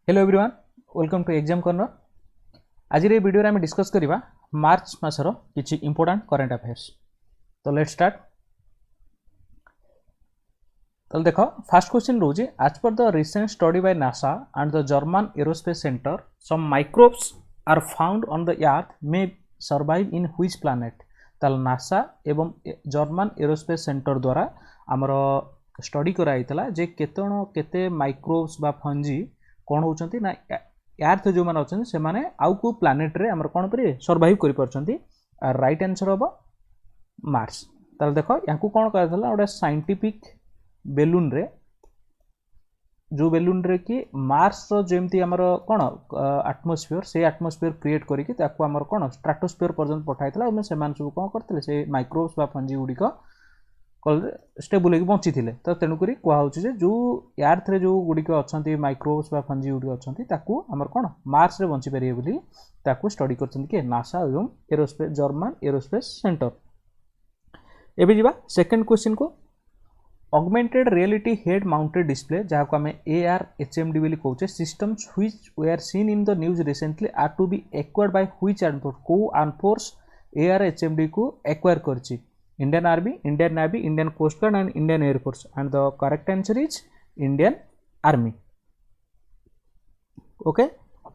Hello everyone, welcome to exam corner. आज ये video आम डिस्कस करवा मार्च मासर किछि इंपोर्टेंट करेंट अफेयर्स। तो लेट्स स्टार्ट। तो देखो फर्स्ट क्वेश्चन रोजे आज पर the recent study by NASA and the German aerospace centre some microbes are found on the earth may survive in which planet. ताल नासा एवं जर्मन एरोस्पेस सेंटर द्वारा आमर स्टडी कराइतला जे केते माइक्रोब्स बा फंजी कौन होचंती ना अर्थ जो मान अच्छे से माने आउ को प्लानेट रे हमर कौन पर सर्वाइव करि परचंती। राइट आंसर हम मार्स। ताल देखो याकू कौन कहला गोटे साइंटिफिक बेलून रे जो बेलून रे कि मार्स रो जेमती हमर कौन एटमॉस्फेयर से एटमॉस्फेयर क्रिएट करिकि ताकू हमर कौन स्ट्रेटोस्फेयर पर्यंत पठाइतला और से मान सब कौन करथिले से माइक्रोब्स बा फंजी गुडी को स्टेबल होगी बची थे। तो तेणुक कहुचे जो अर्थ रे जो गुड़िक अच्छा माइक्रोब्स बा फंजी गुड़िक अच्छा आमर कौन मार्स रे बची पारे बोली ताकू स्टडी कर नासा एवं एरोस्पेस जर्मन एरोस्पेस सेंटर। एबे जीवा सेकंड क्वेश्चन को augmented reality head mounted display जहाँ को आम AR/HMD बोली कहूचे systems which we are seen in the news recently are to be acquired by which arm force को आर्म फोर्स AR/HMD को एक्वायर करछि। Indian Army, Indian Navy, Indian Coast Guard and Indian Air Force, and the correct answer is Indian Army. Okay,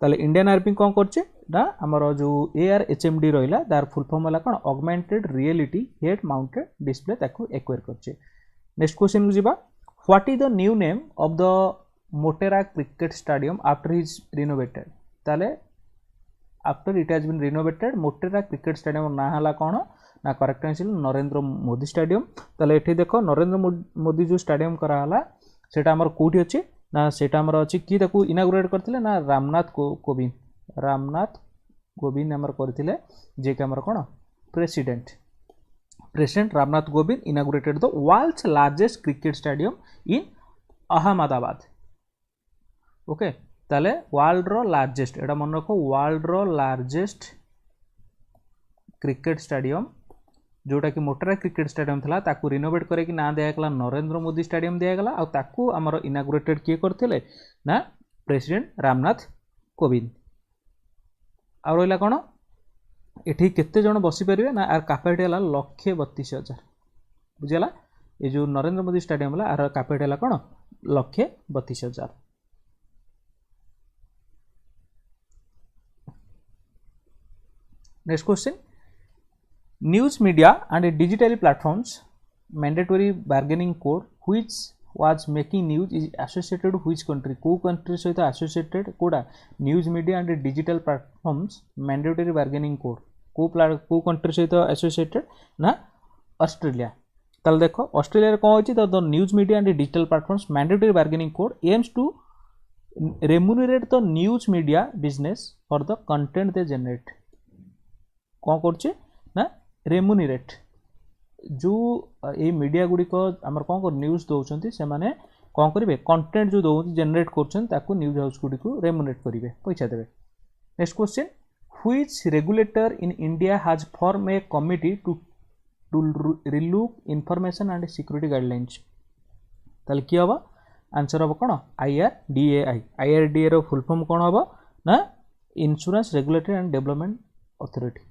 ताले Indian Army कौन करछे ना हमर जो AR/HMD रहिला दार फुल फॉर्म वाला कौन augmented reality head mounted display ताकू एक्वायर करछे। नेक्स्ट क्वेश्चन को जीवा what is the new name of the Motera cricket stadium after his renovated. ताले after it has been renovated Motera cricket stadium ना हला कौन ना correct answer Narendra Modi stadium. ताले एठी देखो नरेंद्र मोदी जो स्टेडियम करा हला सेटा हमर कोठी अछि ना सेटा हमर अछि कि ताकू इनागुरेट करथिले ना रामनाथ कोविंद हमर करथिले जे कि हमर कोन president Ramnath Kovind inaugurated the world's largest cricket stadium in Ahmedabad. Okay ताले वर्ल्ड रो लार्जेस्ट एटा मन रखो वर्ल्ड रो लार्जेस्ट क्रिकेट स्टेडियम जोटा कि मोटेरा क्रिकेट स्टेडियम था ताकू रिनोवेट करके ना दिया नरेंद्र मोदी स्टेडियम दिया और ताकू आमर इनागुरेटेड किए करथिले ना प्रेसिडेंट रामनाथ कोविंद। आ रहा कौन एठी केते जन बसी पारे ना आर कैपेसिटी है 1,32,000 बुझेगा। ये जो नरेंद्र मोदी स्टेडियम है आर कैपेसिटी है कौन 1,32,000। Next question News media and digital platforms mandatory bargaining code which was making news is associated with which country को country सहित associated कोडा news media and digital platforms mandatory bargaining code को country सहित associated ना Australia. ताल देखो Australia रे कौन होची तो the news media and digital platforms mandatory bargaining code aims to remunerate the news media business for the content they generate. कौन करछे ना रेम्यूनरेट जो ये मीडिया गुड़िक आमर कौन कर न्यूज दौरान से माने कौन करेंगे कंटेंट जो दौर जेनेट कर न्यूज हाउस गुड़ी को रेम्यूनरेट करेंगे पैसा देवे। Next question which regulator in India has form a committee to relook information and security guidelines. ताले कि हम आंसर हम कौन IRDAI रो फुल फॉर्म कौन हम ना insurance regulatory and development authority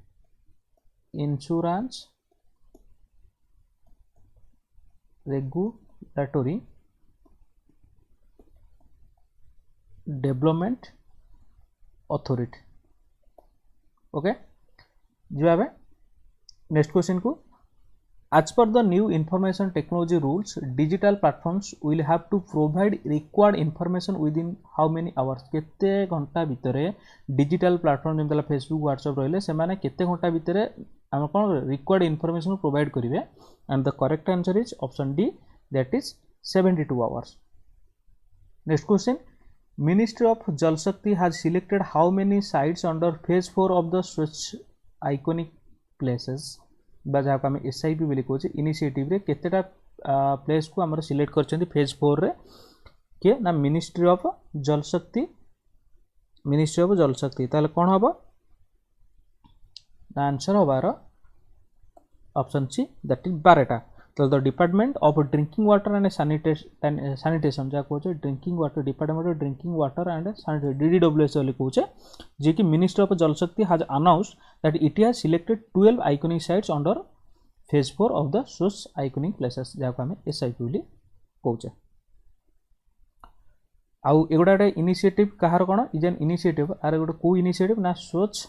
insurance regulatory development authority. Okay जो आवे नेक्स्ट क्वेश्चन को as per the new information technology rules digital platforms will have to provide required information within how many hours केते घंटा भितरे digital platform जेमतला Facebook WhatsApp रहले से माने केते घंटा भितरे हम कोन रिक्वायर्ड इंफॉर्मेशन प्रोवाइड करिवे and the correct answer is option D that is 72 hours. Next question ministry of जल शक्ति has selected how many sites under phase 4 of the स्वच्छ आइकॉनिक प्लेसेस जहाँ को आम SIP बोली कहे इनिशिएटिव रे केतेटा प्लेस को आमर सिलेक्ट कर फेज 4 रे किए ना मिनिस्ट्री ऑफ जल शक्ति। ताले कौन हम आंसर हबार ऑप्शन सी दैट इज 12टा। तो the department of drinking water and sanitation जहाँ कहे drinking water department of drinking water and sanitation DDWS बोली कहे जी कि मिनिस्टर ऑफ जल शक्ति has announced that it has selected 12 iconic sites under phase 4 of the स्वच्छ iconic places जहाँ को आम SIP बोली कहे आउ एगुड़ा गोटे इनिशिएटिव कहार कौन इजेन इनिशिएटिव आर गोटे को इनिशिएटिव ना स्वच्छ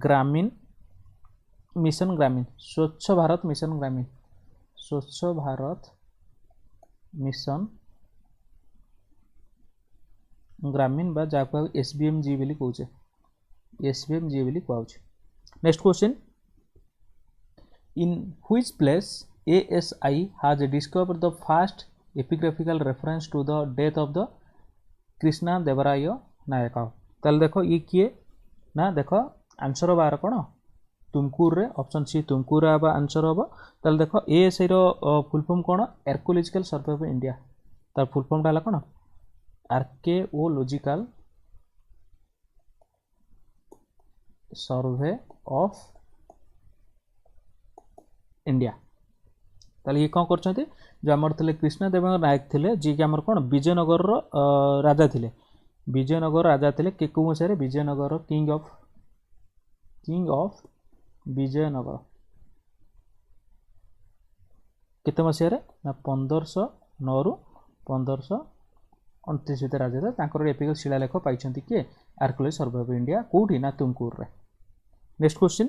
ग्रामीण मिशन ग्रामीण स्वच्छ भारत मिशन ग्रामीण स्वच्छ भारत मिशन ग्रामीण बा जहाँ SBMG बोली कहे SBMG बोली कहे next question in which place ASI has discovered the first epigraphical reference to the death of the Krishna Devaraya Nayak ताल देखो ये किए ना देखो आंसर बार कौन तुमकुर रे ऑप्शन सी तुमकुर आंसर हम ताल देखो ASI रो फुल फॉर्म कौन आर्कियोलॉजिकल सर्वे ऑफ इंडिया तार फुल फॉर्म डाला कौन आर्कियोलॉजिकल सर्वे ऑफ इंडिया ताले ये कौन करछन्ते जो आमर थे कृष्णदेव नायक थे जी कि आमर कौन विजयनगर राजा थे विजयनगर राजा थे के को मसीह विजयनगर किंग ऑफ विजयनगर केते मसीह ना 1509 रु 1529 भितर राजा था तांकर एपिकल शिलालेख पाई किए आर्कियोलॉजी सर्वे ऑफ इंडिया कोठी ना तुमकुर रे next question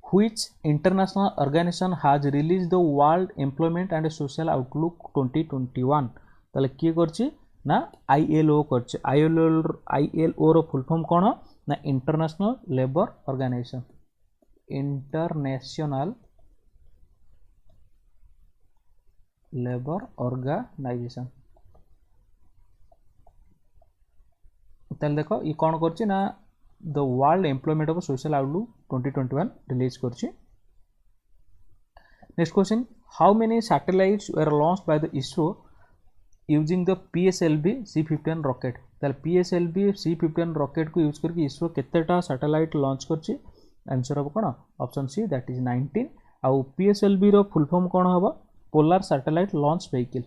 Which international organization has released the World Employment and Social Outlook 2021 ताले किए करछि ना ILO करछि ILO रो फुल फॉर्म कोन ना international labour organisation international labour organisation ताले देखो ये कोन करछि ना the World Employment of Social Outlook 2021 release करछि next question how many satellites were launched by the ISRO using the PSLV C-51 rocket ताले PSLV C-51 rocket को use करके ISRO केतेटा satellite launch करछि आंसर हम कोन ऑप्शन सी दैट इज 19 आउ PSLV रो full form कोन हबो polar satellite launch vehicle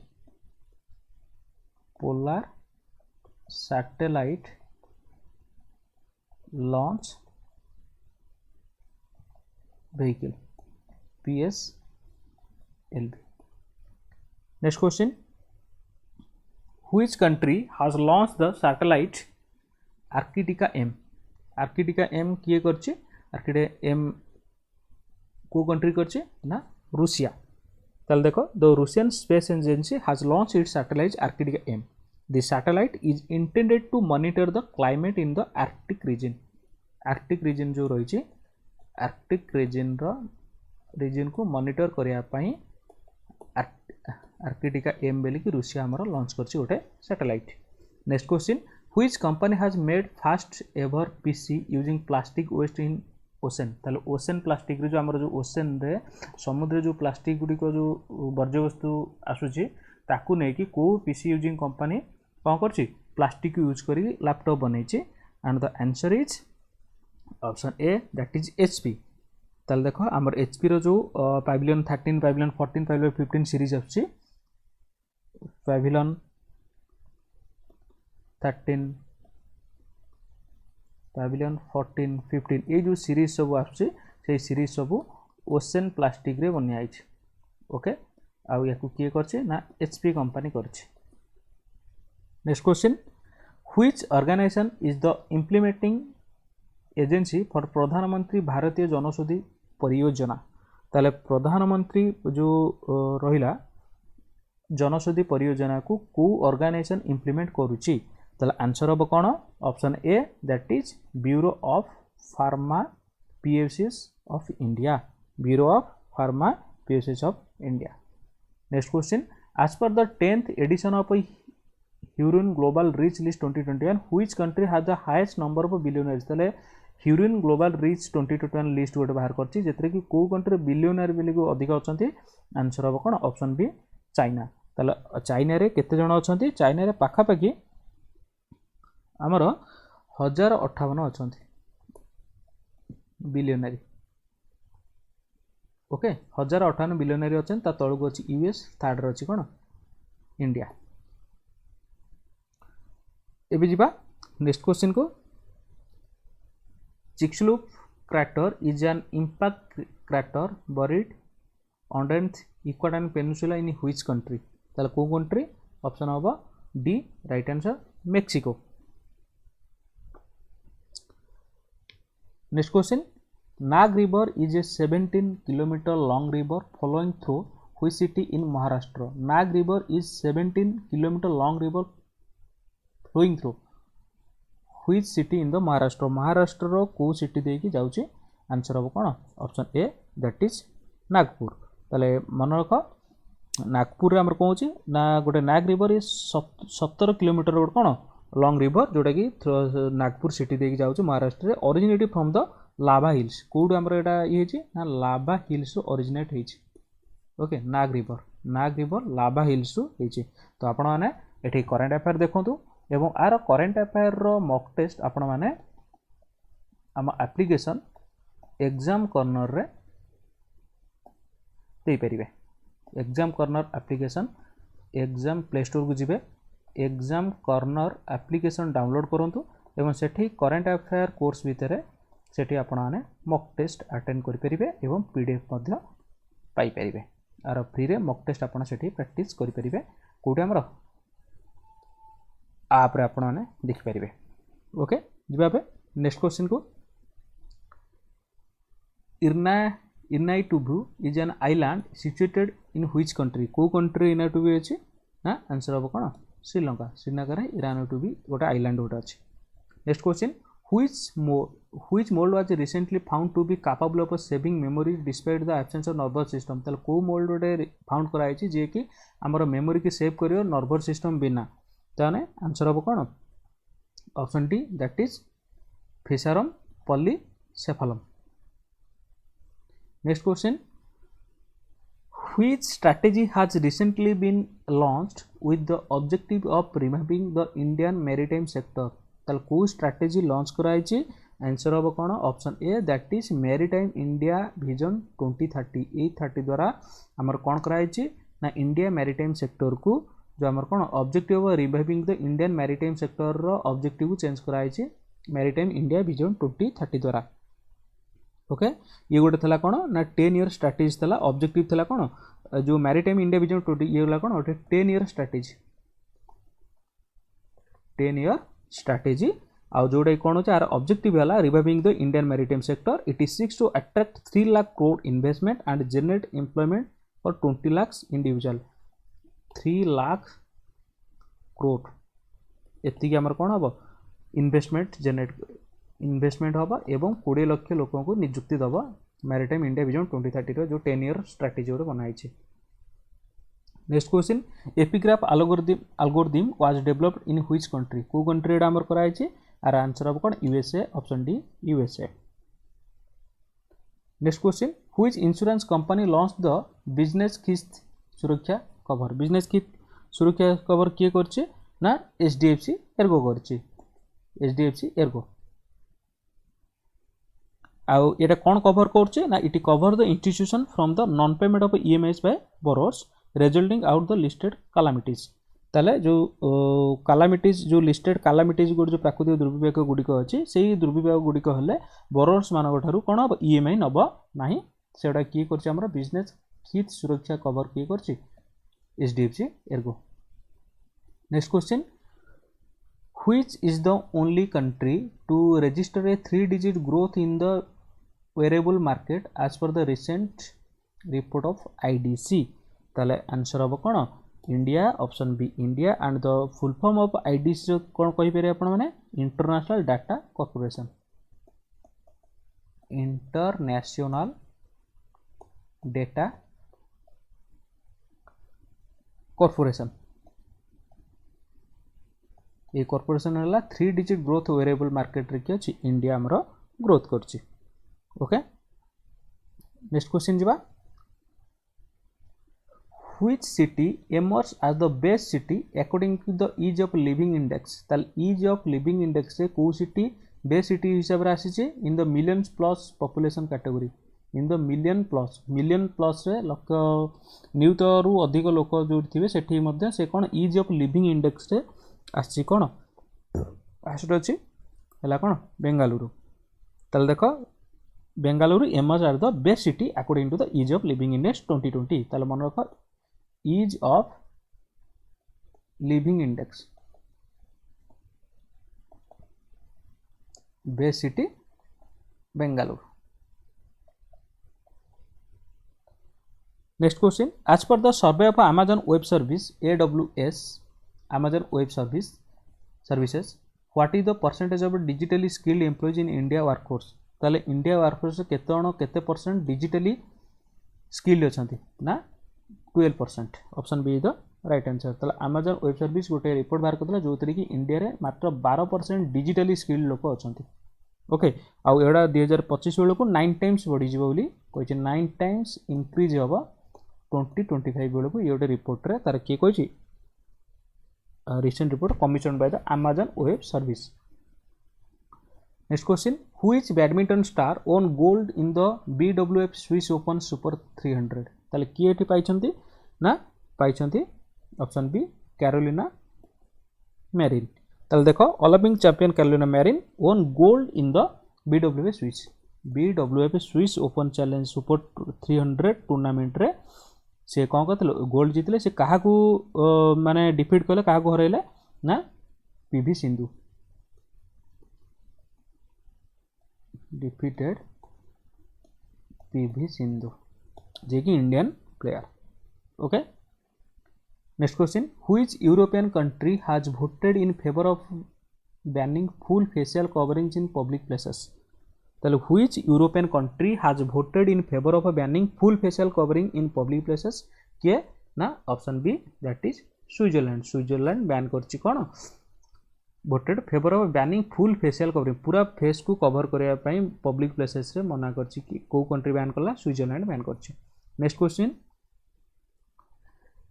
polar satellite launch vehicle PSLV next question which country has launched the satellite Arctica M किए करछि Arctica M को country करछि ना रूसिया ताल देखो the Russian space agency has launched its satellite Arctica M The satellite is intended to monitor the climate in the Arctic region. Arctic region जो रही है Arctic region रो region को monitor करिया पाई Arctica M बेली की Russia हमारा launch करछि गोटे satellite next question which company has made first ever PC using plastic waste in ocean ताले ओशन प्लास्टिक रे जो हमर जो ओशन रे समुद्र जो प्लास्टिक गुडी को जो वर्ज्य वस्तु आसुची ताकू नै कि को PC यूजिंग कंपनी कौन करछि प्लास्टिक यूज करी लैपटॉप बनैछि and the answer is option A that is HP ताल देखो हमर HP रो जो पैविलियन 13 पैविलियन 14 पैविलियन 15 सीरीज आछि पैविलियन 13 पैविलियन 14 15 ये जो सीरीज सब आछि से सीरीज सब ओशन प्लास्टिक रे बनि आइछि ओके आउ याकू किए करछि ना HP कंपनी करछि next question which organisation is the implementing agency for प्रधानमंत्री भारतीय जनौषधि परियोजना ताले प्रधानमंत्री जो रहिला जनौषधि परियोजना को ऑर्गेनाइजेशन इम्प्लीमेंट करूछि ताले आंसर अब कोन option A that is bureau of pharma PFCs of India bureau of pharma PFCs of India next question as per the 10th edition of Hurun Global Reach List 2021 which country has the highest number of billionaires ताले Hurun Global Reach 2021 list गोटे बाहर करछि जेतरे कि को country billionaire बिली को अधिक अछंती answer अब कोन ऑप्शन बी चाइना ताले चाइना रे केते जण अछंती चाइना रे पाखा पाखी हमर 1058 अछंती बिलियनरी ओके 1058 बिलियनरी अच्छे तलू अच्छी यूएस थर्ड अच्छी कौन इंडिया। एबे जीवा नेक्स्ट क्वेश्चन को चिक्सलूप crater is an impact crater buried underneath Yucatan Peninsula in which country? ताले को कंट्री ऑप्शन होगा D right answer Mexico. Next question Nag river is a 17 kilometre long river flowing through which city in Maharashtra? Nag river is 17 kilometre long river flowing through which city in the Maharashtra? Maharashtra को city देकी जाउची answer हम कौन option A that is Nagpur. ताले मन रख नागपुर आमर कौन होची ना गोटे नाग रिवर इज 17 किलोमीटर रोड कौन लॉन्ग रिवर जोटा कि नागपुर सिटी देकी जाउची Maharashtra originated from the Lava hills. कोड आमर एटा ये होची ना लाभा हिल्स ओरिजिनेट होईची। Okay Nag river Lava hills होईची। तो आपण माने एठी करंट अफेयर देखंतु एवं आर करंट अफेयर रो मॉक टेस्ट आपण माने आम एप्लिकेशन एग्जाम कॉर्नर रे दे परिबे। Exam corner application exam play store को जिबे एग्जाम कॉर्नर एप्लिकेशन डाउनलोड करंतु एवं सेठी करंट अफेयर कोर्स भितरे सेठी आपण माने मॉक टेस्ट अटेंड करि परिबे एवं पीडीएफ मध्य पाई परिबे। आर फ्री रे मॉक टेस्ट आपण सेठी प्रैक्टिस करि परिबे कोठी हमर आप रे आपण माने देखि परिबे। ओके जिबा पे नेक्स्ट क्वेश्चन को Iranaitivu is an island situated in which country? को कंट्री इरनाइटुबु अछि ना आंसर हम कोन श्रीलंका। श्रीलंका रे इरनाइटुबु गोटे आइलैंड गोटे अछि। Next question which mould was recently found to be capable of saving memory despite the absence of nervous system? तले को मोल्ड गोटे फाउंड कराई छि जे कि हमर मेमोरी के सेव करियो नर्वस सिस्टम बिना? ताने आंसर हम कोन option D that is Physarum polycephalum. Next question which strategy has recently been launched with the objective of reviving the Indian maritime sector? ताल को strategy launch कराई छि आंसर हम कोन option A that is maritime India vision 2030। ए 30 द्वारा हमर कोन कराई छि ना इंडिया मैरीटाइम सेक्टर को जो हमर कोन objective of reviving the Indian maritime sector रो ऑब्जेक्टिव चेंज कराई छि मैरीटाइम इंडिया विजन 2030 द्वारा। ओके ये गोटे थला कोन ना 10 ईयर स्ट्रेटजी थला ऑब्जेक्टिव थला कोन जो मैरीटाइम इंडिया विजन 20 ये वाला कोन गोटे 10 ईयर स्ट्रेटजी 10 ईयर स्ट्रेटजी आ जोडे कोन होचा आर ऑब्जेक्टिव वाला reviving the Indian maritime sector. It is seeks to attract 3 lakh crore investment and generate employment for 20 lakh individual. 3 lakh crore एति हमर कोन हबो इन्वेस्टमेंट होगा एवं 20 लाख लोकों को नियुक्ति दबा मैरीटाइम इंडिया विजन 2030 रो जो 10 ईयर स्ट्रेटजी गोटे बनाई छि। Next question epigraph algorithm was developed in which country? को कंट्री एडा हमर कराई छि आर आंसर अब कोन USA option D USA. Next question which insurance company launch the business Kist Suraksha cover? Business Kist Suraksha cover किए करछि ना एचडीएफसी एर्गो करछि। एचडीएफसी एर्गो आउ एटा कोन कवर करछे ना it cover the institution from the non payment of EMIs by borrowers resulting out the listed calamities. ताले जो कैलामिटीज जो लिस्टेड कैलामिटीज गुड जो प्राकृतिक दुर्विपाक गुडिक अछि सेही दुर्विपाक गुडिक हले बोरोवर्स मानक ठारू कोन ईएमआई नबो नाही सेडा की करछि हमरा बिजनेस हित सुरक्षा कवर की करछि HDFC Ergo. Next question which is the only country to register a 3-digit growth in the wearable market as per the recent report of IDC? ताले आंसर हम कोन India option B India and the full form of IDC कोन कहि पेरे आपण माने International Data Corporation. International Data Corporation ये corporation है 3 डिजिट ग्रोथ वेरिएबल मार्केट रे कि इंडिया हमरो ग्रोथ करछि। ओके नेक्स्ट क्वेश्चन जिबा which city emerge as the best city according to the ease of living index? ताल ईज ऑफ लिविंग इंडेक्स से को सिटी बेस्ट सिटी हिसाब रे आसी in the millions plus population category. In the million plus रे लक्ष नियुत रु अधिक लोक जो थे सेठी से कौन इज ऑफ लिविंग इंडेक्स रे आसी कौन फास्ट अच्छी है कौन बेंगालुरु ताल देख Bengaluru emerge are the best city according to the ease of living index 2020 ताल मन रख ease of living index best city Bengaluru. Next question as per the survey of Amazon web service AWS Amazon web services what is the percentage of digitally skilled employees in India workforce ताले India workforce केते जण केते percent digitally skilled अछंती ना 12%। Option B is the right answer. ताले Amazon web service गोटे report बाहर करथला जोतरी कि इंडिया रे मात्र 12% डिजिटली स्किल्ड लोक अछंती। ओके आउ एडा 2025 बेलू 9 टाइम्स बढ़ी जीवो बोली कहछि 9 टाइम्स इंक्रीज होबो 2025 बेलू ये गोटे रिपोर्ट रे तार के कहछि recent report commissioned by the Amazon Web Service. Next question, which badminton star won gold in the BWF Swiss Open Super 300 ताले किए एठी पाइछंती ना पाइछंती ऑप्शन बी कैरोलिना मैरिन। ताले देखो Olympic champion Carolina marine won gold in the BWF Swiss Open Challenge Super 300 tournament रे से कौन कहते गोल्ड जीतले से क्या माने डिफिट कले क्या हरैले ना पीवी सिंधु डिफिटेड पीवी सिंधु जे कि Indian player. Okay next question which European country has voted in favour of banning full facial coverings in public places ताले which European country has voted in favour of banning full facial covering in public places किए ना option B that is Switzerland ban करछि कोन voted favour of banning full facial covering पूरा face को cover करया पई public places रे मना करछि कि को कंट्री बैन करला स्विट्जरलैंड बैन करछि। Next question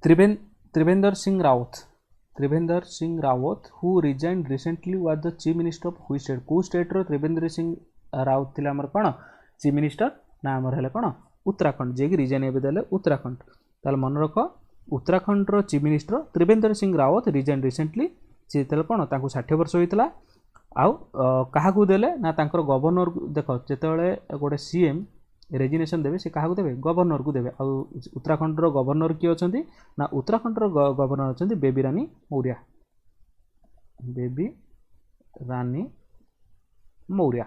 Trivendra Singh Rawat who resigned recently was the chief minister of which state को स्टेट रो त्रिवेंद्र सिंह राउत थिला हमर कोन चीफ मिनिस्टर ना हमर हेले कोन उत्तराखंड जे कि रिजाइन एबे देले उत्तराखंड ताल मन रख उत्तराखंड रो chief minister Trivendra Singh Rawat resign recently से तेल कोन ताकू 60 वर्ष होइतला आउ काहा को देले ना तांकर गवर्नर देखो जेतेबेले गोटे सीएम रेजिग्नेशन देबे से काहा को देबे गवर्नर को देबे आउ उत्तराखंड रो गवर्नर की अछंती ना उत्तराखंड रो गवर्नर अछंती बेबी रानी मौर्य।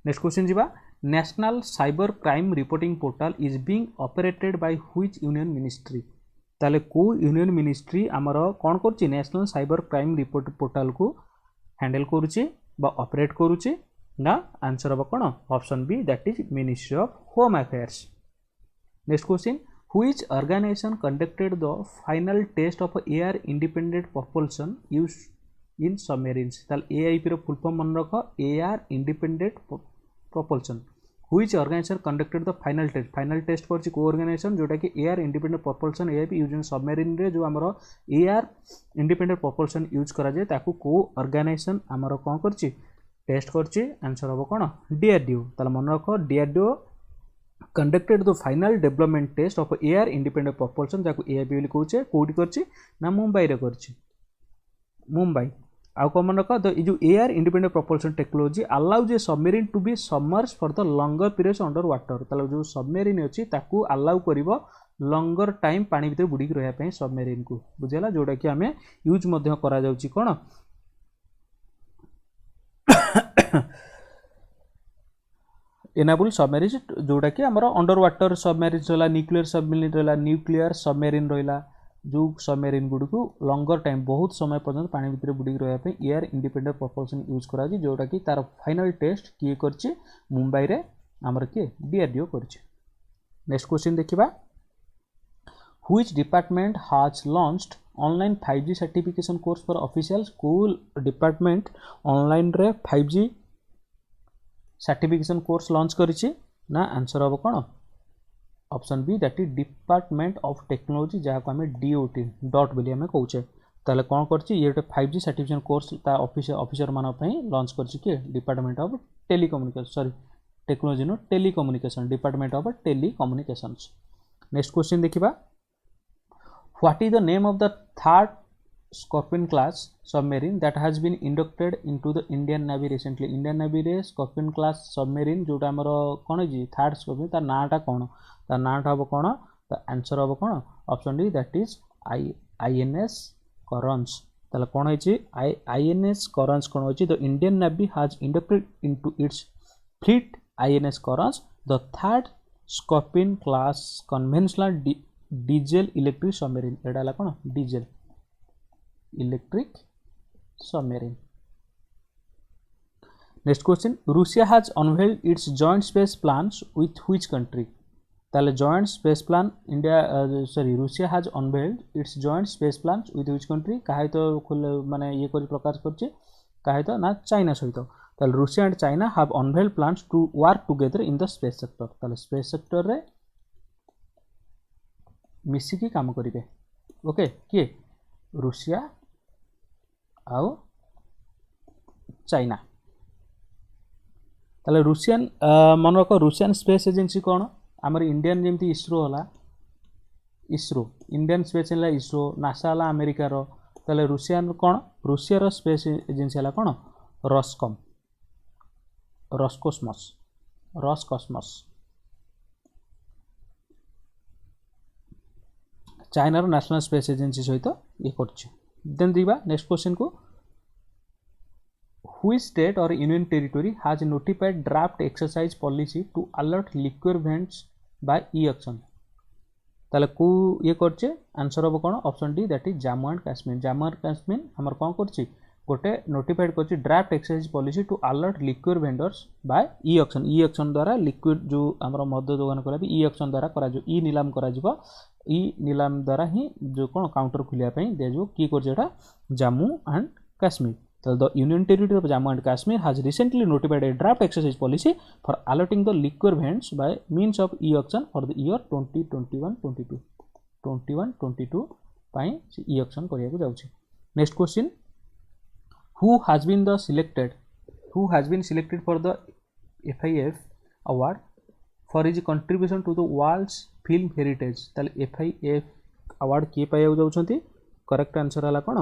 नेक्स्ट क्वेश्चन जीवा national cyber crime reporting portal is being operated by which union ministry ताले को यूनियन मिनिस्ट्री आमर कौन करुच्ची national cyber crime report portal को हैंडल करुच्ची बा ऑपरेट करुच्ची ना आंसर हम कौन option B that is ministry of home affairs. Next question which organisation conducted the final test of air independent propulsion use इन सबमेरिन्स ताले एआईपी रो फुल फॉर्म मन रख air independent propulsion which organisation conducted the final test करछि को organisation जोटा कि air independent propulsion AIP use in submarine रे जो हमरो एयर इंडिपेंडेंट propulsion यूज करा जाय ताकू को ऑर्गेनाइजेशन हमरो कोन करछि टेस्ट करछि आंसर हो कोन डीआरडीओ ताले मन रखो DRDO conducted the final development test of air independent propulsion जाकू एआईपी बोली कहउछे कोडी करछि ना मुंबई रे करछि मुंबई आउ कमन रख द जो air independent propulsion technology allows a submarine to be submerge for the longer periods under water ताले जो सबमेरिन अछि ताकू अलाउ करिवो लॉन्गर टाइम पानी भीतर बुडी रहया पई सबमेरिन को बुझेला जोटा कि हमें यूज मध्य करा जाउची कोन एनाबल सबमेरिन जोटा कि हमर अंडर वाटर सबमेरिन रहला न्यूक्लियर सबमेरिन रहला जो सबमेरिन गुडी को लॉन्गर टाइम बहुत समय पर्यंत पानी भीतर बुडी रहया पे एयर इंडिपेंडेंट propulsion यूज करा जी जोटा कि तार फाइनल टेस्ट किए करछि मुंबई रे हमर के डीआरडीओ करछि। नेक्स्ट क्वेश्चन देखिबा which department has launched online 5G certification course for officials school department online रे 5G सर्टिफिकेशन कोर्स लॉन्च करिछि ना आंसर हो कोन option B that is department of technology जहाँ को हमें डीओटी डॉट बोली हमें कहूचे ताले कौन करछि ये 5G सर्टिफिकेशन कोर्स ता ऑफिसर मान पई लॉन्च करछि के department of telecommunication technology no telecommunication department of telecommunications. Next question देखिबा what is the name of the third scorpion class submarine that has been inducted into the Indian navy recently. Indian navy रे scorpion class submarine जोटा हमर कोन जी third scorpion तार नाटा कोन तार नाटा हबो कोन the answer हबो कोन option D that is INS Karanj. ताले कोन होची आईएनएस करंज कोन होची the Indian navy has inducted into its fleet INS Karanj the third scorpion class conventional diesel electric submarine. एडा ला कोन diesel electric submarine. Next question Russia has unveiled its joint space plans with which country. ताले joint space plan India sorry Russia has unveiled its joint space plans with which country काहे तो माने ये करी प्रकाश करछि काहे तो ना चाइना सहित। ताले Russia and China have unveiled plans to work together in the space sector. ताले स्पेस सेक्टर रे मिसिकी काम करिवे ओके किए रूसिया आउ चाइना। ताले रूसियन मन रख रूसियन स्पेस एजेंसी कौन आमर इंडियन जमी इसरो होला इसरो इंडियन स्पेस है इसरो नासा है अमेरिकार ताले रूसियन कौन रूसिया स्पेस एजेंसी है कौन Roscom Roscosmos Roscosmos. China national space agency सहित ये करछि। देन दीबा नेक्स्ट क्वेश्चन को Which state or union territory has notified draft exercise policy to alert liquor vents by e-auction। ताले को ये करछे आंसर अब कोन option D that is Jammu and Kashmir. Jammu and Kashmir हमर कोन करछि गोटे नोटिफाइड करछि draft exercise policy to alert liquid vendors by e-auction. E-auction द्वारा लिक्विड जो हमर मद्य दोकान करा भी ई-ऑक्शन द्वारा करा जो ई नीलाम करा जिवो ई नीलाम द्वारा ही जो कोन काउंटर खुलिया पई दे जो की करछि एटा Jammu and Kashmir. So the Union Territory of Jammu and Kashmir has recently notified a draft exercise policy for alerting the liquor vents by means of e-auction for the year 2021-22 21-22 ପାଇଁ e-auction କରିବାକୁ ଯାଉଛି। Next question who has been selected for the FIF award for his contribution to the world's film heritage। ताले FIF award किए पाइବାକୁ ଯାଉଛନ୍ତି correct answer हला कोन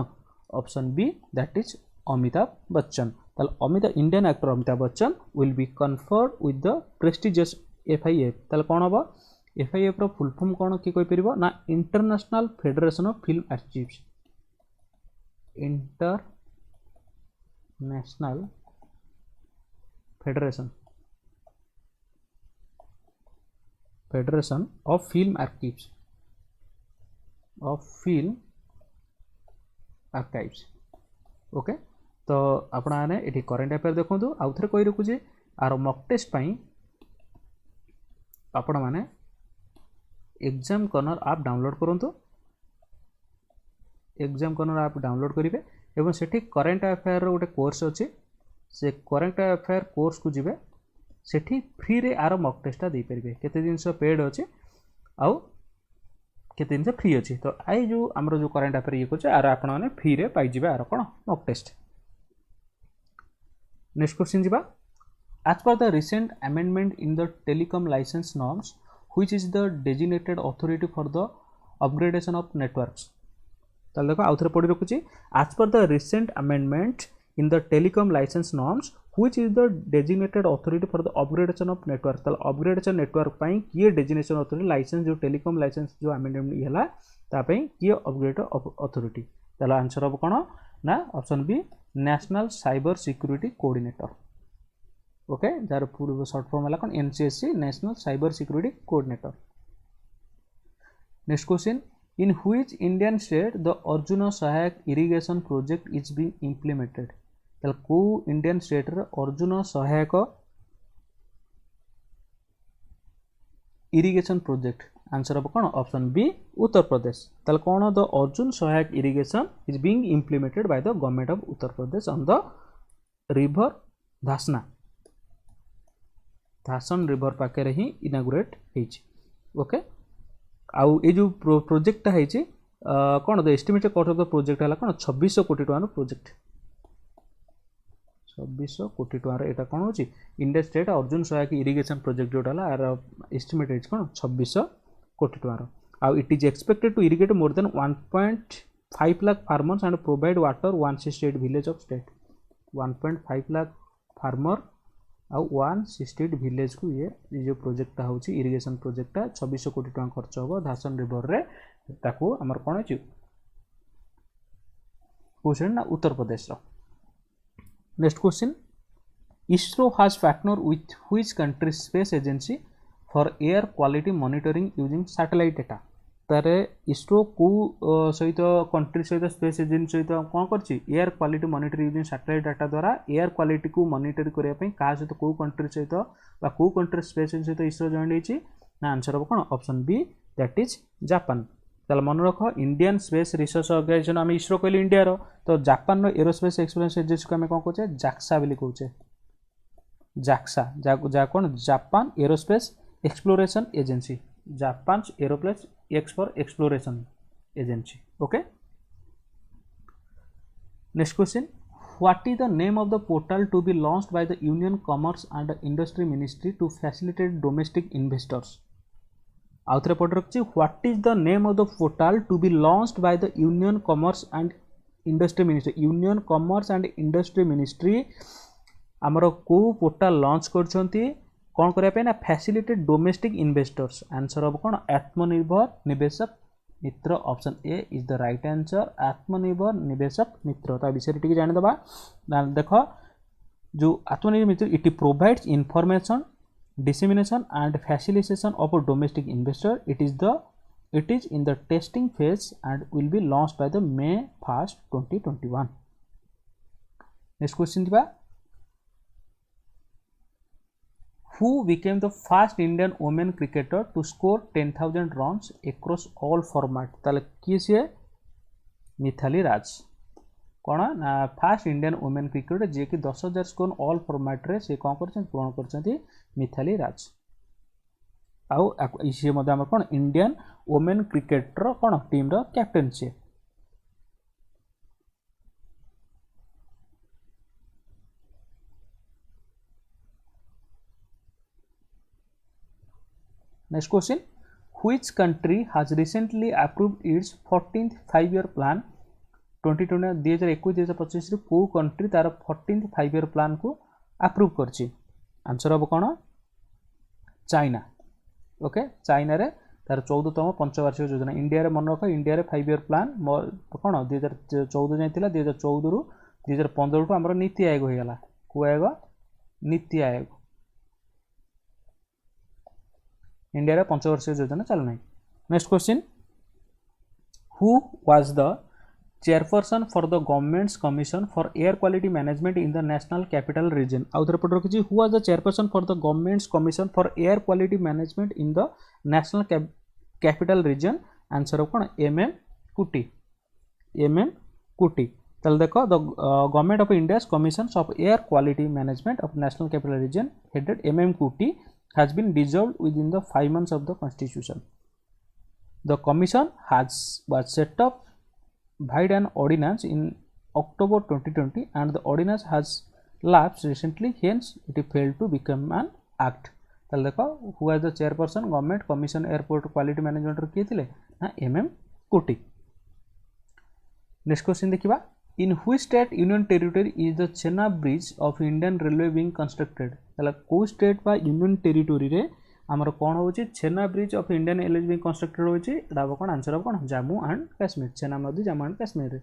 option B that is Amitabh Bachchan. ताले Amitabh Indian actor Amitabh Bachchan will be conferred with the prestigious FIF। ताले कोन हबो FIF रो फुल फॉर्म कोन की कोइ परिबो ना international federation of film archives. International federation of film archives okay. तो आपण आने एठी करंट अफेयर देखंतु आउ थरे कहि रखु जे आर मॉक टेस्ट पई आपण माने एग्जाम कर्नर ऐप डाउनलोड करंतु। एग्जाम कर्नर ऐप डाउनलोड करिवे एवं सेठी करंट अफेयर रो गोटे कोर्स अछि से करंट अफेयर कोर्स को जिवे सेठी फ्री रे आर मॉक टेस्ट दे परिवे केते दिन से पेड अछि आउ केते दिन से फ्री अछि। तो आई जो हमरो जो करंट अफेयर ये कोचे आर आपण माने फ्री रे पाइ जिवे आर कोन मॉक टेस्ट। नेक्स्ट क्वेश्चन जिबा as per the recent amendment in the telecom license norms which is the designated authority for the upgradation of networks। ताले देखो आउथरे पढि रखुची as per the recent amendment in the telecom license norms which is the designated authority for the upgradation of network। ताले upgradation network पई किए designation authority licence जो telecom licence जो amendment हला ता पई किए अपग्रेड अथॉरिटी। ताले आंसर अब कोन ना option B national cyber security coordinator okay जार पूर्व शॉर्ट फॉर्म हला कोन NCSC national cyber security coordinator. Next question in which Indian state the Arjun Sahayak irrigation project is being implemented. ताले को इंडियन स्टेट रे Arjun Sahayak irrigation project answer अब कोन option B Uttar Pradesh. ताले कोन the Arjun Sahayak irrigation is being implemented by the government of Uttar Pradesh on the river Dhasan river पाखे ही inaugurate होइछि okay. आउ ए जो प्रोजेक्ट होइछि कोन the estimated cost of the project हला कोन 2600 कोटी टका प्रोजेक्ट 2600 कोटी टकर यहाँ कौन हो India state Arjun Sahayak irrigation project जोटा यार एस्टिमेट कौन 2600 कोटी टकर आउ it is expected to irrigate more than 1.5 lakh farmers and provide water 168 village of state 1.5 lakh farmer आउ 168 विलेज को ये जो प्रोजेक्टा हूँ इरिगेशन प्रोजेक्टा 2600 कोटी टका खर्च हम धासन रिवर रे ताकू आमर कौन अच्छी क्वेश्चन ना Uttar Pradesh next question ISRO has partner with which country space agency for air quality monitoring using satellite data तारे इसरो को सहित कंट्री सहित स्पेस एजेंसी सहित कौन कर air quality monitoring using satellite data द्वारा एयर क्वालिटी को मॉनिटर करने क्या सहित कौ कंट्री सहित कौ कंट्री स्पेस एजेंसी सहित इसरो जॉइन होती ना आंसर हम कौन option B that is Japan ताले मन रख इंडियन स्पेस रिसर्च ऑर्गेनाइजेशन आम इसरो कहले इंडिया रो तो जापान एरोस्पेस एक्सप्लोरेशन एजेंसी को आम कौन कहे जाक्सा बोली कहे जाक्सा जा कौन Japan aerospace exploration agency Japan aerospace ex for exploration agency okay next question what is the name of the portal to be launched by the union commerce and industry ministry to facilitate domestic investors आउ थे पढ़ रखी what is the name of the portal to be launched by the union commerce and industry ministry union commerce and industry ministry आमर को portal launch करछंती कौन करने ना facilitate domestic investors answer हम कौन Atmanirbhar Niveshak Mitra option A is the right answer Atmanirbhar Niveshak मित्र ता विषय T जानीदबा देख जो Atmanirbhar Mitra it provides information dissemination and facilitation of a domestic investor it is in the testing phase and will be launched by the May 1st 2021 next question diba who became the first Indian women cricketer to score 10,000 runs across all format tale kiye sie Mithali Raj कौन ना first Indian women cricketer जी कि 10,000 score all format रे से कौन कर पूर्ण कर मिथाली राज आउ सी कौन इंडियन वुमेन क्रिकेटर कौन टीम रो कैप्टेन सी next question which country has recently approved its 14th 5-year plan 2021-2025 को कंट्री तार 14th 5-year प्लान को अप्रूव करछि आंसर हम कौन चाइना ओके चाइना रे तार 14तम पंचवार्षिक योजना इंडिया रे मन रख इंडिया रे 5-year प्लान कौन 2014 जाइतिला 2014 रु 2015 टू हमर नीति आयोग हो गला को आयोग नीति आयोग इंडिया रे पंचवार्षिक योजना चल नहीं next question who was the chairperson for the government's commission for air quality management in the national capital region आउ थे पढ़ रखी who was the chairperson for the government's commission for air quality management in the national capital region answer कौन MM कुटी तल देखो the government of India's commission of air quality management of national capital region headed कुटी has been dissolved within the 5 months of the constitution the commission was set up by an ordinance in October 2020 and the ordinance has lapsed recently hence it failed to become an act तल देखो who was the chairperson government commission airport quality management रो किए थिले ना कुटी next question देखिबा in which state union territory is the Chenab bridge of Indian railway being constructed तला को state बा यूनियन टेरिटोरी रे आमर कौन होची Chenab bridge of Indian railway being constructed होची एटा कौन आंसर ऑफ कौन जम्मू एंड कश्मीर छेना नदी Jammu and Kashmir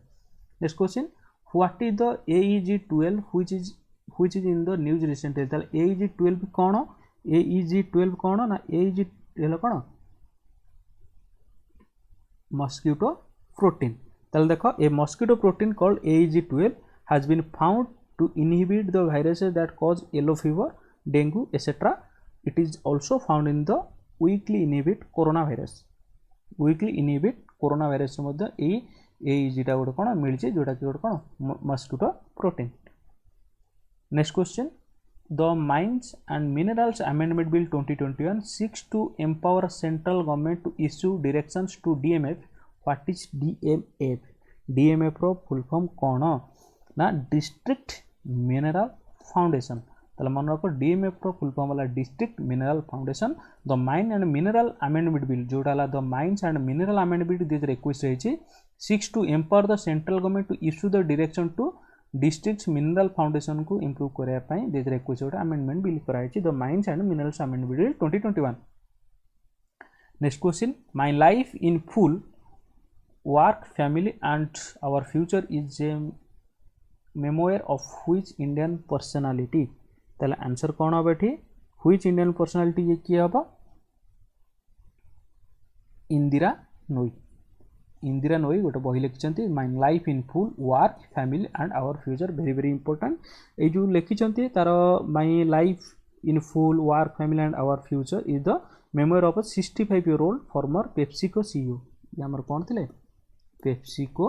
next question what is the AEG-12 which is in the news recently तल AEG-12 कौन AEG-12 कौन ना AEG कौन मस्किटो प्रोटीन तल देखो a mosquito protein called AEG-12 has been found to inhibit the viruses that cause yellow fever dengue etcetera it is also found in the weakly inhibit coronavirus मध्य AEG टा गोटे कौन मिलची जोटा कि गोटे कौन mosquito protein next question the mines and minerals amendment bill 2021 seeks to empower central government to issue directions to DMF what is DMF रो फुल फॉर्म कौन ना डिस्ट्रिक्ट मिनरल फाउंडेशन ताले मन रख डीएमएफ रो फुल फॉर्म वाला district mineral foundation the mine and mineral amendment bill जोटा ला the mines and mineral amendment bill 2021 रही 6 to empower the central government to issue the direction to district mineral foundation को improve करने 2021 गोटे amendment bill कराई the mines and minerals amendment bill 2021। Next question my life in full work family and our future is a memoir of which Indian personality ताले answer कौन हम ये which Indian personality ये किए हम इंदिरा नोई। इंदिरा नोई गोटे बही लिखिं my life in full work family and our future very very important ये जो लिखिं तार my life in full work family and our future is the memoir of 65-year-old former PepsiCo CEO ये आमर कौन थे PepsiCo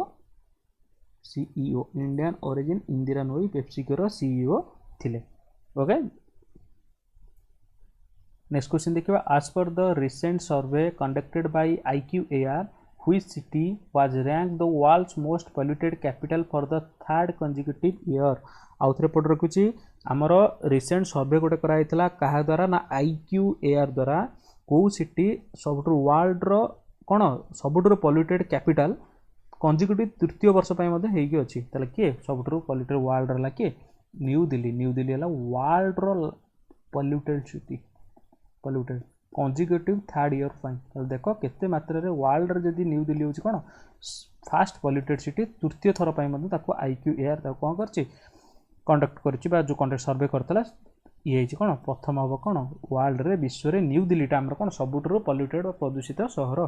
CEO Indian origin Indira Nooyi PepsiCo CEO थिले। Okay next question देखिए आज पर the recent survey conducted by IQAR which city was rank the world's most polluted capital for the third consecutive year आउ थे पढ़ रखुची आमर रिसेंट सर्वे गोटे कराइला कहा द्वारा ना IQAR द्वारा कौ सिटी सबुठ वर्ल्ड रो कौन सबुठ पॉल्यूटेड कैपिटल कंसेक्यूटिव तृतीय वर्ष होगी अच्छी ताले किए सबुठ पॉल्यूटेड वर्ल्ड रहा किए न्यू दिल्ली है वर्ल्ड रो polluted city polluted consecutive third year ताले देख केते मात्रा रे वर्ल्ड रे जदी न्यू दिल्ली होची कोन फास्ट पॉल्यूटेड सिटी तृतीय थर IQAR कौन कर कंडक्ट कर जो कंडक्ट सर्वे करता ये कौन प्रथम हम कौन वर्ल्ड रे विश्व रे न्यू दिल्लीटा आम कौन सबुठ पॉल्यूटेड और प्रदूषित सहर।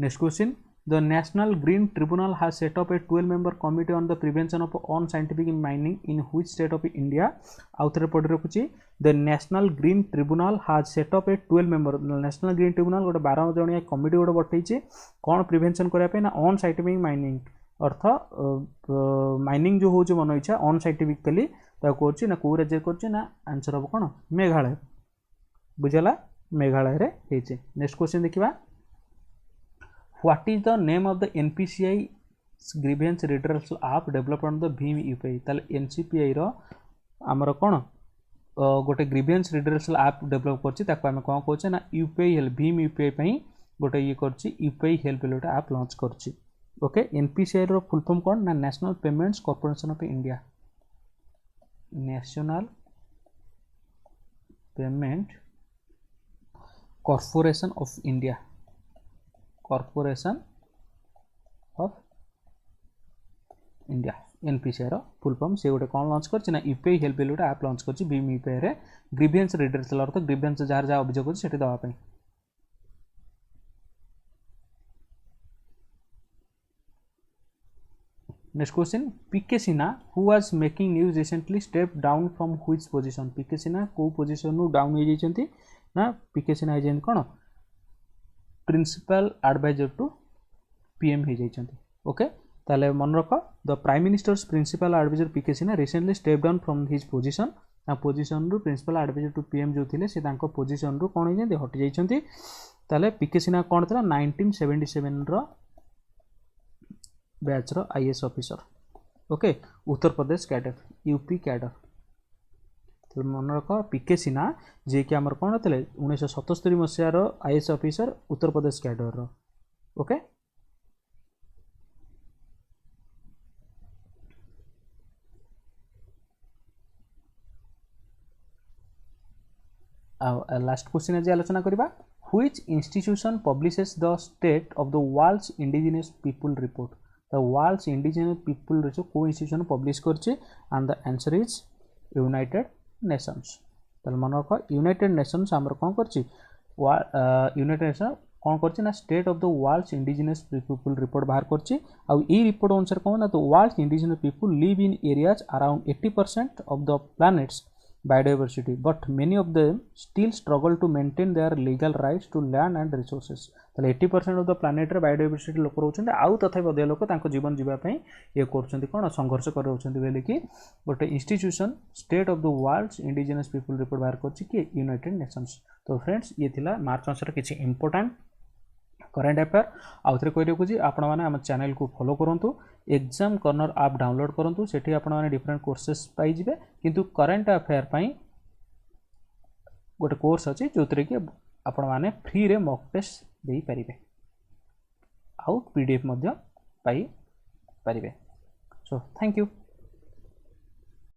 Next question the national green tribunal has set up a 12-member committee on the prevention of unscientific mining in which state of India आउ थे पढ़ी रखुची the national green tribunal has set up a 12-member national green tribunal गोटे 12 जणिया committee गोटे बटैचे कौन prevention करने ना unscientific mining अर्थ mining जो होची मन इच्छा अनसाइंटिफिकली कर ना कौ राज्य कर आंसर हम कौन मेघालय बुझला मेघालय रे हेचे। नेक्स्ट क्वेश्चन देखिबा what is the name of the NPCI grievance redressal app developed on the Bhim UPI ताले NCPI रो आमर कौन गोटे ग्रीवेंस रिड्रेसल ऐप डेवलप करछि ताको आमे कौन कहछे ना यूपीआई हेल्प भीम यूपीआई पई गोटे ये करछि यूपीआई हेल्प गोटे ऐप लॉन्च करछि। ओके NPCI रो फुल फॉर्म कौन ना national payments corporation of India national payment corporation of India corporation of India NPCI रो फुल फॉर्म से गोटे कौन लॉन्च करछि ना यूपीआई हेल्प गोटे ऐप लॉन्च करछि भीम यूपीआई रे ग्रीवेंस रिड्रेसल अर्थ ग्रीवेंस जार जा अभियोग अछि सेठी दवा पई। Next question PK Sinha who was making news recently step down from which position पीके सिन्हा को पोजीशन नु डाउन हो जाइछंती ना पीके सिन्हा हो जाइछन कोन प्रिंसिपल एडवाइजर टू PM हो जाइछंती। ओके ताले मन रख the prime minister's principal adviser PK Sinha recently step down from his position ना पोजीशन रु प्रिंसिपल एडवाइजर टू PM जो थिले से तांको पोजीशन रु कोन हो जाइछंती हटि जाइछंती ताले पीके सिन्हा कोन थला 1977 रो बैच रो IAS ऑफिसर। ओके उत्तर प्रदेश कैडर यूपी कैडर तो मन रख पीके सिन्हा जे कि आमर कौन थे 1977 मसीहार IAS officer Uttar Pradesh cadre रो। ओके लास्ट क्वेश्चन आज आलोचना करबा which institution publishes the state of the world's indigenous people report the world's indigenous people जो को इंस्टीट्यूशन पब्लिश करছে and the answer is united nations. ताल मन रख यूनाइटेड नेशंस आमर कौन करछि यूनाइटेड नेशन कौन करछि ना state of the world's indigenous people report बाहर करछि आ ई रिपोर्ट अनुसार कौन ना the world's indigenous people live in areas around 80% of the planet's biodiversity but many of them still struggle to maintain their legal rights to land and resources ताले 80% of the planet रे biodiversity लोक रहउछन आउ तथापि अधे लोक तांको जीवन जीवा पई ये करछन्ती कोन संघर्ष कर रहउछन्ती बेले कि गोटे institution state of the world's indigenous people report बाहर करछि कि यूनाइटेड नेशंस। तो फ्रेंड्स ये थिला मार्च मासर किछि इंपोर्टेंट करेन्ट अफेयर आउ थे कही रखुच्छी आपण मैंने आम चैनल को फॉलो करूँ एग्जाम कर्नर आप डाउनलोड करूँ से आपण मैंने डिफरेंट कोर्सेस पाइबे किंतु करेन्ट अफेयर गोटे कोर्स अच्छी जो थी कि आपण मैंने फ्री रे मॉक टेस्ट दे पारे आउ पीडीएफ पाई पारे सो थैंक यू।